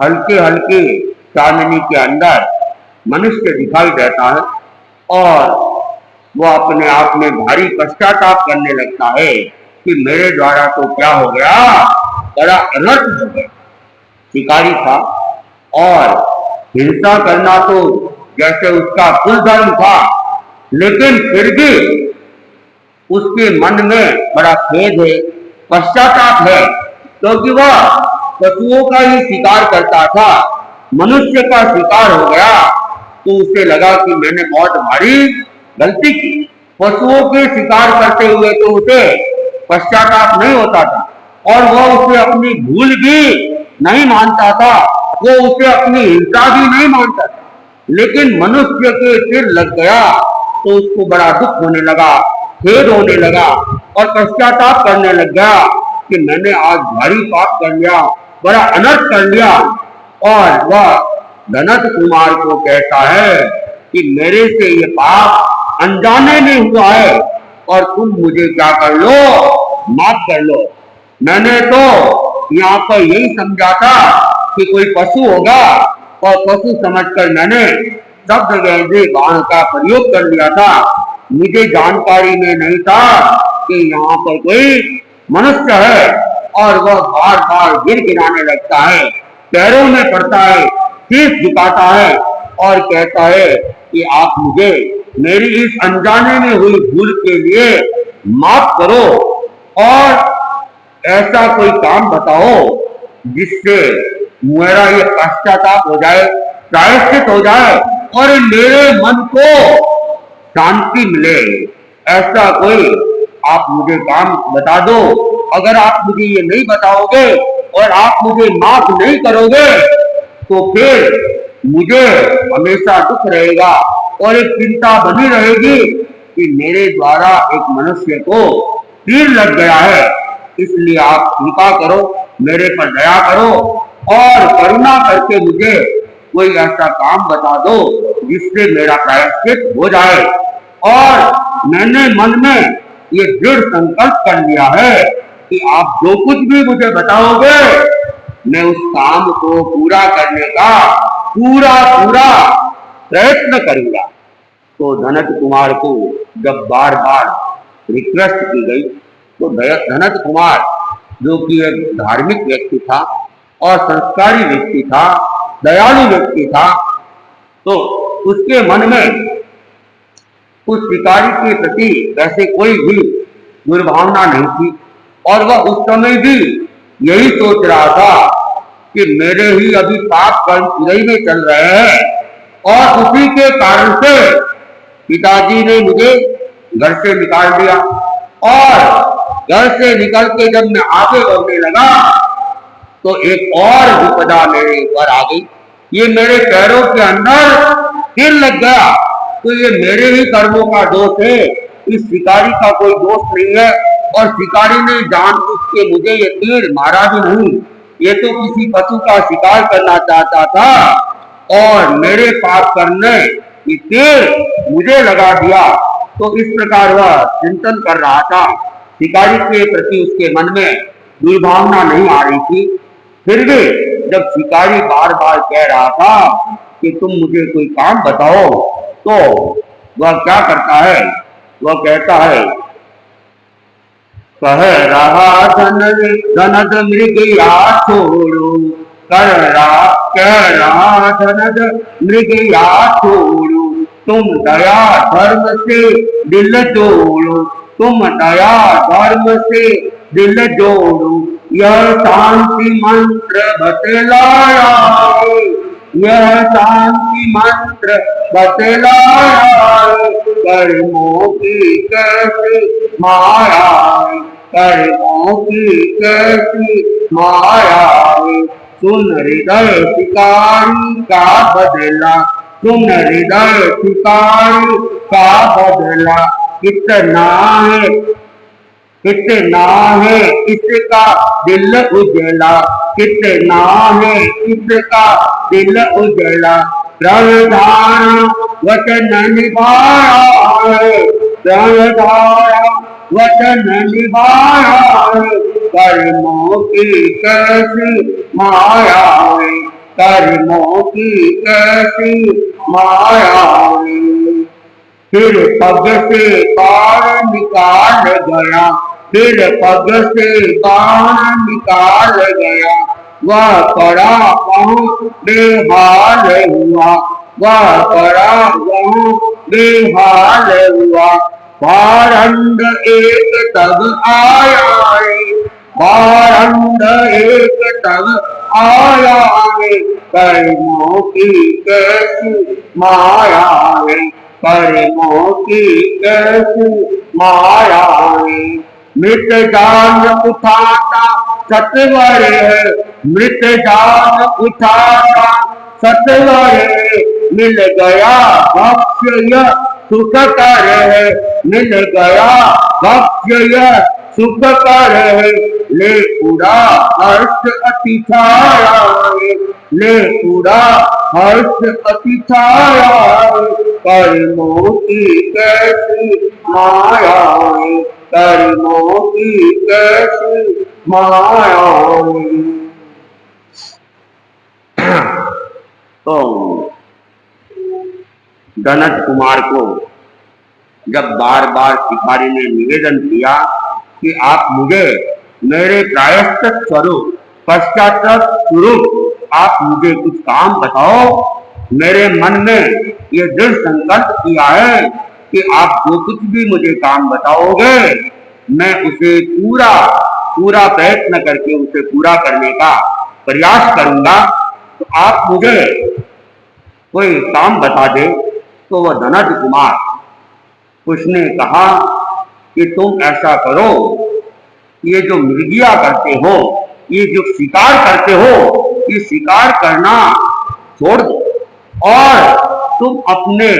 हल्के हल्के चांदनी के अंदर मनुष्य दिखाई देता है और वह अपने आप में भारी पश्चाताप करने लगता है कि मेरे द्वारा तो क्या हो गया, बड़ा अनर्थ हो गया। शिकारी था और हिंसा करना तो जैसे उसका कुल धर्म था, लेकिन फिर भी उसके मन में बड़ा खेद है, पश्चाताप है, क्योंकि वह पशुओं का ही शिकार करता था, मनुष्य का शिकार हो गया तो उसे लगा कि मैंने बहुत भारी गलती की। पशुओं के शिकार करते हुए तो उसे पश्चाताप नहीं होता था और वह उसे अपनी भूल भी नहीं मानता था, वो उसे अपनी हिंसा भी नहीं मानता था, लेकिन मनुष्य के सिर लग गया तो उसको बड़ा दुख होने लगा, खेद होने लगा और पश्चाताप करने लग गया कि मैंने आज भारी पाप कर लिया, बड़ा अनर्थ कर लिया। और वह धनद कुमार को कहता है कि मेरे से ये पाप अनजाने में हुआ है और तुम मुझे क्या कर लो, माफ कर लो। मैंने तो यहाँ पर यही समझा था कि कोई पशु होगा और पशु समझकर मैंने शब्द वैधे बाण का प्रयोग कर लिया था, मुझे जानकारी में नहीं था कि यहाँ पर कोई मनुष्य है। और वह बार बार गिर गिराने लगता है, पैरों में पड़ता है, शीश झुकाता है और कहता है कि आप मुझे मेरी इस अनजाने में हुई भूल के लिए माफ करो और ऐसा कोई काम बताओ जिससे मेरा ये पश्चाताप हो जाए, प्रायश्चित हो जाए और मेरे मन को शांति मिले। ऐसा कोई आप मुझे काम बता दो। अगर आप मुझे ये नहीं बताओगे और आप मुझे माफ नहीं करोगे तो फिर मुझे हमेशा दुख रहेगा और एक चिंता बनी रहेगी कि मेरे द्वारा एक मनुष्य को तीर लग गया है। इसलिए आप कृपा करो, मेरे पर दया करो और करुणा करके मुझे कोई ऐसा काम बता दो जिससे मेरा प्रायश्चित हो जाए। और मैंने मन में ये दृढ़ संकल्प कर लिया है कि आप जो कुछ भी मुझे बताओगे मैं उस काम को पूरा करने का पूरा प्रयत्न करूंगा। तो धनद कुमार को जब बार बार रिक्वेस्ट की गई तो धनद कुमार, जो कि एक धार्मिक व्यक्ति था और संस्कारी व्यक्ति था, दयालु व्यक्ति था, तो उसके मन में उस शिकारी के प्रति वैसे कोई भी दुर्भावना नहीं थी और वह उस समय भी यही सोच रहा था कि मेरे ही अभी पाप कर्म उदय में चल रहे हैं और उसी के कारण से पिताजी ने मुझे घर से निकाल दिया और घर से निकल के जब मैं आगे बढ़ने लगा तो एक और विपदा मेरे ऊपर आ गई। ये मेरे पैरों के अंदर तीर लग गया तो ये मेरे ही कर्मों का दोष है, इस शिकारी का कोई दोष नहीं है। और शिकारी ने जानबूझ के मुझे ये तीर मारा भी नहीं, ये तो किसी पशु का शिकार करना चाहता था और मेरे पाप करने ये तीर मुझे लगा दिया। तो इस प्रकार वह चिंतन कर रहा था, शिकारी के प्रति उसके मन में दुर्भावना नहीं आ रही थी। फिर भी जब शिकारी बार बार कह रहा था कि तुम मुझे कोई काम बताओ, तो वह क्या करता है, वह कहता है, कह रहा धनद मृग या छोड़ो, कह रहा धनद मृग या छोड़ो, तुम दया धर्म से दिल जोड़ो, तुम दया धर्म से दिल जोड़ो, यह शांति मंत्र बतलाया है, यह शांति मंत्र बतलाया है, कर्मों की कैसी माया है, कर्मों की कैसी माया है, सुन हृदय शिकारी का बदला, सुन हृदय शिकारी का बदला, कितना है कितना है इसका दिल उजला, कितना है इसका दिल उजला, प्रणधारा वचन निभाया है, प्रणधारा वचन निभाया है, कर्मों की कैसी माया है, कर्मों की कैसी माया है। फिर पग से बाण निकाल गया, फिर पग से बाण निकाल गया, वह पड़ा वहाँ बेहाल हुआ, वह पड़ा वहाँ बेहाल हुआ, बारंड एक तब आया है, बारंड एक तब आया है, कर्मों की कैसी माया है, कर्मों की कैसी माया है। मृत जान उठाता सत्वर है, मृत जान उठाता सत्वर है, मिल गया भक्ष्य सुख कर है, मिल गया भक्ष्य सुख कर है, ले पूरा हर्ष अति छाया है, ले पूरा हर्ष अति छाया है, कर्मों की कैसी माया है, कर्मों की कैसी माया है। तो जनक कुमार को जब बार बार शिकारी ने निवेदन किया कि आप मुझे मेरे प्रायश्चित स्वरूप पश्चाताप स्वरूप आप मुझे कुछ काम बताओ, मेरे मन में ये दृढ़ संकल्प किया है कि आप जो कुछ भी मुझे काम बताओगे मैं उसे पूरा पूरा प्रयत्न करके उसे पूरा करने का प्रयास करूंगा, तो आप मुझे कोई काम बता दे। तो वह धनज कुमार उसने कहा कि तुम ऐसा करो, ये जो मृगिया करते हो, ये जो शिकार करते हो, ये शिकार करना छोड़ दो और तुम अपने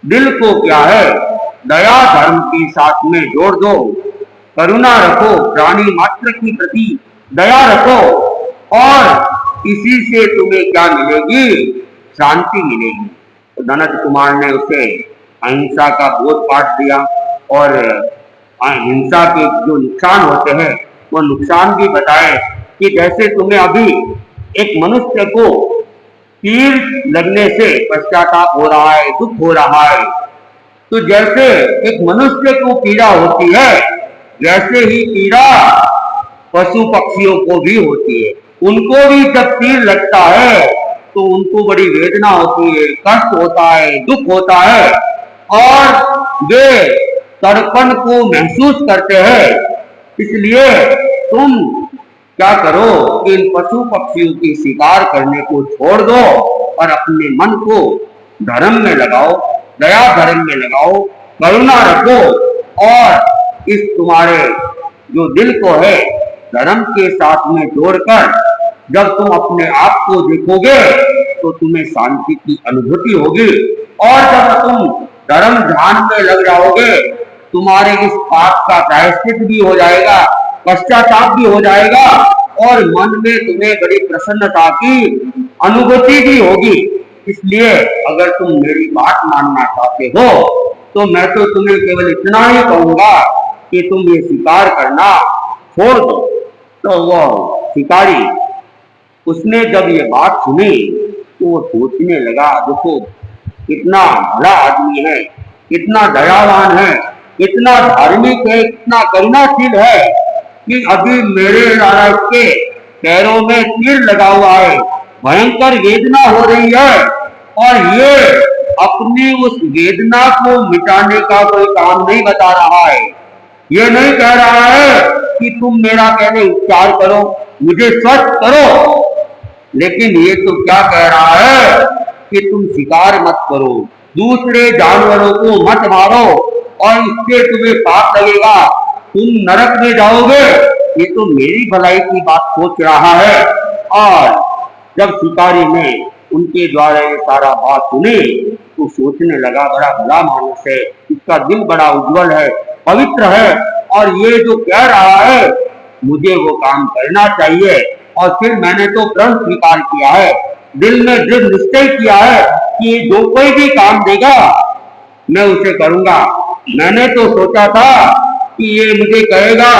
दिल को क्या है दया धर्म के साथ में जोड़ दो, करुणा रखो, प्राणी मात्र के प्रति दया रखो और इसी से तुम्हें क्या मिलेगी, शांति मिलेगी। तो धनज कुमार ने उसे अहिंसा का बोध पाठ दिया और हिंसा के जो नुकसान होते हैं वो नुकसान भी बताए कि जैसे तुम्हें अभी एक मनुष्य को तीर लगने से पश्चाताप हो रहा है, दुख हो रहा है, तो जैसे एक मनुष्य को पीड़ा होती है वैसे ही पीड़ा पशु पक्षियों को भी होती है। उनको भी जब तीर लगता है तो उनको बड़ी वेदना होती है, कष्ट होता है, दुख होता है और वे तड़पण को महसूस करते हैं। इसलिए तुम क्या करो कि इन पशु पक्षियों की शिकार करने को छोड़ दो और अपने मन को धर्म में लगाओ, दया धर्म में लगाओ, करुणा रखो और इस तुम्हारे जो दिल को है धर्म के साथ में जोड़कर जब तुम अपने आप को देखोगे तो तुम्हें शांति की अनुभूति होगी और जब तुम धर्म ध्यान में लग जाओगे तुम्हारे इस पाप का प्रायश्चित भी हो जाएगा, पश्चाताप भी हो जाएगा और मन में तुम्हें बड़ी प्रसन्नता की अनुभूति भी होगी। इसलिए अगर तुम मेरी बात मानना चाहते हो तो मैं तो तुम्हें केवल इतना ही कहूंगा कि तुम ये शिकार करना छोड़ दो। तो वह शिकारी उसने जब ये बात सुनी तो वो सोचने लगा, देखो कितना भला आदमी है, कितना दयावान है, इतना धार्मिक है, इतना करुणाशील है कि अभी मेरे नारायण के पैरों में तीर लगा हुआ है, भयंकर वेदना हो रही है और ये अपनी उस वेदना को मिटाने का कोई काम नहीं बता रहा है। ये नहीं कह रहा है कि तुम मेरा पहले उपचार करो, मुझे स्वस्थ करो, लेकिन ये तो क्या कह रहा है कि तुम शिकार मत करो, दूसरे जानवरों को मत मारो और इससे तुम्हें पाप लगेगा, तुम नरक में जाओगे। ये तो मेरी भलाई की बात सोच रहा है। और जब शिकारी ने उनके द्वारा ये सारा बात सुनी तो सोचने लगा, बड़ा भला मानुष है, इसका दिल बड़ा उज्जवल है, पवित्र है, और ये जो कह रहा है मुझे वो काम करना चाहिए। और फिर मैंने तो प्रण स्वीकार किया है, दिल में दृढ़ निश्चय किया है कि जो कोई भी काम देगा मैं उसे करूंगा। मैंने तो सोचा था कि ये मुझे कहेगा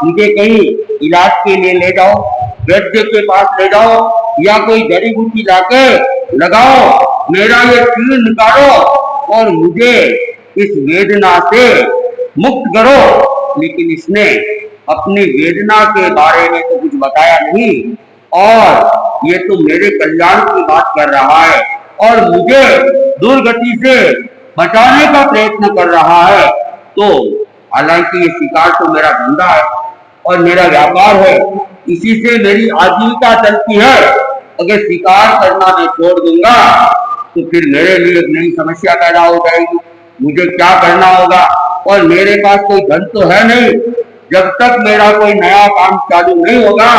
मुझे कहीं इलाज के लिए ले जाओ, वैद्य के पास ले जाओ, या कोई जड़ी बूटी लाके लगाओ, मेरा ये तीर निकालो और मुझे इस वेदना से मुक्त करो। लेकिन इसने अपनी वेदना के बारे में तो कुछ बताया नहीं, और ये तो मेरे कल्याण की बात कर रहा है और मुझे दुर्गति से बचाने का प्रयत्न कर रहा है। तो हालांकि ये शिकार तो मेरा धंधा है और मेरा व्यापार है, इसी से मेरी आजीविका चलती है। अगर शिकार करना मैं छोड़ दूंगा तो फिर मेरे लिए एक नई समस्या पैदा हो जाएगी, मुझे क्या करना होगा, और मेरे पास कोई धन तो है नहीं। जब तक मेरा कोई नया काम चालू नहीं होगा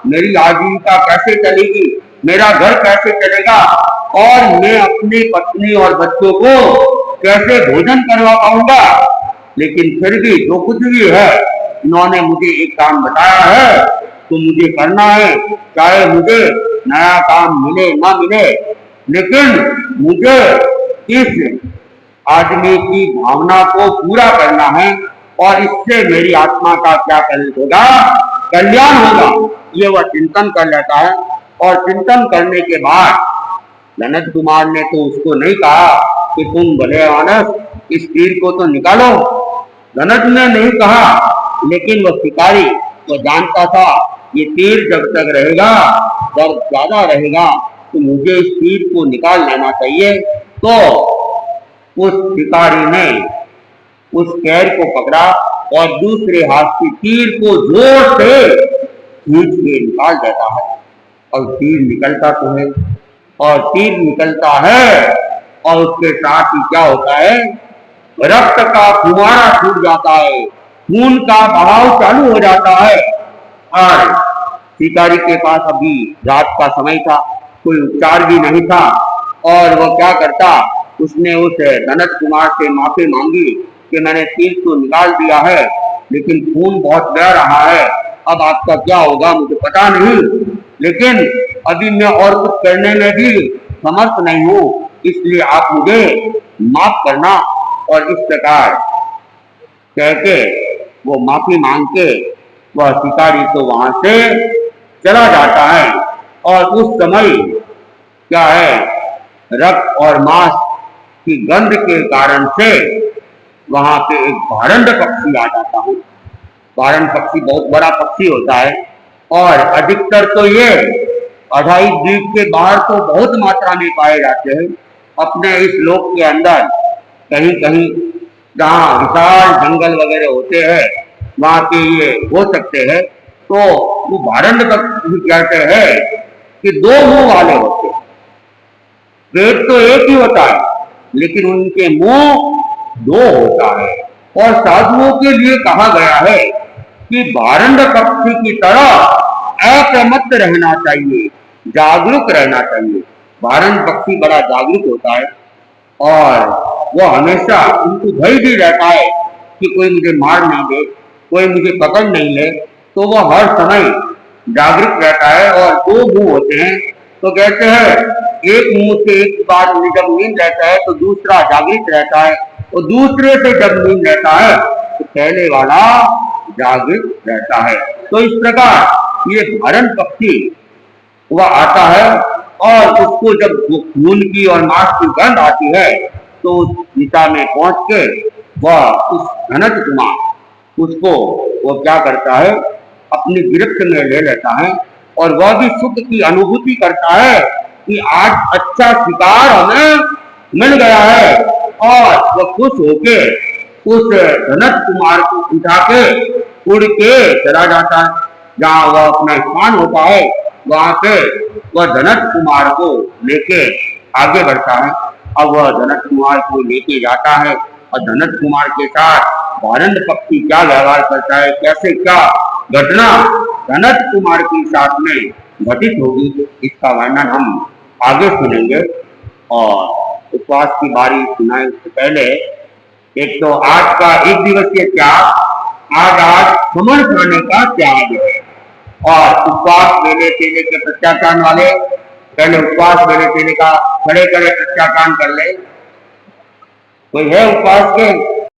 मेरी आजीविका कैसे चलेगी, मेरा घर कैसे चलेगा, और मैं अपनी पत्नी और बच्चों को कैसे भोजन करवा पाऊंगा। लेकिन फिर भी जो कुछ भी है इन्होंने मुझे एक काम बताया है तो मुझे करना है, चाहे मुझे नया काम मिले ना मिले, लेकिन मुझे इस आदमी की भावना को पूरा करना है और इससे मेरी आत्मा का क्या होगा, कल्याण होगा। ये वह चिंतन कर लेता है। और चिंतन करने के बाद लनत कुमार ने तो उसको नहीं कहा कि तुम भले मानस इस तीर को तो निकालो, लनत ने नहीं कहा, लेकिन वह शिकारी वो जानता था ये तीर जब तक रहेगा, दर्द ज्यादा रहेगा, तो मुझे इस तीर को निकाल लेना चाहिए। तो उस शिकारी ने उस कैर को पकड़ा और दूसरे हाथ से तीर को जोर से खींच के निकाल देता है। और तीर निकलता तो है, और तीर निकलता है और उसके साथ ही क्या होता है, रक्त का फुवारा छूट जाता है, खून का बहाव चालू हो जाता है। और शिकारी के पास अभी रात का समय था, कोई उपचार भी नहीं था, और वह क्या करता, उसने उस धनत कुमार से माफी मांगी कि मैंने तीर को निकाल दिया है लेकिन खून बहुत बह रहा है, अब आपका क्या होगा मुझे पता नहीं, लेकिन अभी मैं और कुछ करने में भी समर्थ नहीं हूँ, इसलिए आप मुझे माफ करना। और इस प्रकार कह के वो माफी मांग के वह शिकारी तो वहां से चला जाता है। और उस समय क्या है, रक्त और मांस की गंध के कारण से वहां पे एक भारंड पक्षी आ जाता है। भारंड पक्षी बहुत बड़ा पक्षी होता है और अधिकतर तो ये अढ़ाई द्वीप के बाहर तो बहुत मात्रा में पाए जाते हैं। अपने इस लोक के अंदर कहीं कहीं जहाँ विशाल जंगल वगैरह होते हैं वहां पे ये हो सकते हैं। तो वो भारंड पक्षी कहते हैं कि दो मुंह वाले होते हैं, पेट तो एक ही होता है लेकिन उनके मुंह दो होता है। और साधुओं के लिए कहा गया है कि भारंड पक्षी की तरह अप्रमत्त रहना चाहिए, जागरूक रहना चाहिए। भारंड पक्षी बड़ा जागरूक होता है और वो हमेशा उनको भय भी रहता है कि कोई मुझे मार नहीं दे, कोई मुझे पकड़ नहीं ले, तो वो हर समय जागरूक रहता है। और दो मुंह होते हैं तो कहते हैं एक मुंह से एक बार जब नींद रहता है तो दूसरा जागृत रहता है, और दूसरे से जब नींद रहता है तो पहले वाला जागृत रहता है। तो इस प्रकार ये भारंड पक्षी वह आता है और उसको जब खून की और मांस की गंध आती है तो उस दिशा में पहुंच के वह उस धनत कुमार उसको वो क्या करता है, अपनी गिरफ्त में ले लेता है और वह भी सुख की अनुभूति करता है कि आज अच्छा शिकार हमें मिल गया है और वह खुश होके उस धनत कुमार को उठा के उड़ के चला जाता है। जहाँ वह अपना स्थान होता है वहां से वह धनत कुमार को लेके आगे बढ़ता है। अब वह धनत कुमार को लेके जाता है और धनत कुमार के साथ भारत पक्षी क्या व्यवहार करता है, कैसे क्या घटना धनत कुमार के साथ में घटित होगी, इसका वर्णन हम आगे सुनेंगे। और उपवास की बारी सुनाने से पहले एक तो आज का एक दिवसीय त्याग, आज समण खाने का त्याग है। और उपवास लेने पीने के प्रत्याख्यान वाले पहले उपवास लेने पीने का खड़े खड़े प्रत्याख्यान कर ले। कोई है उपवास के?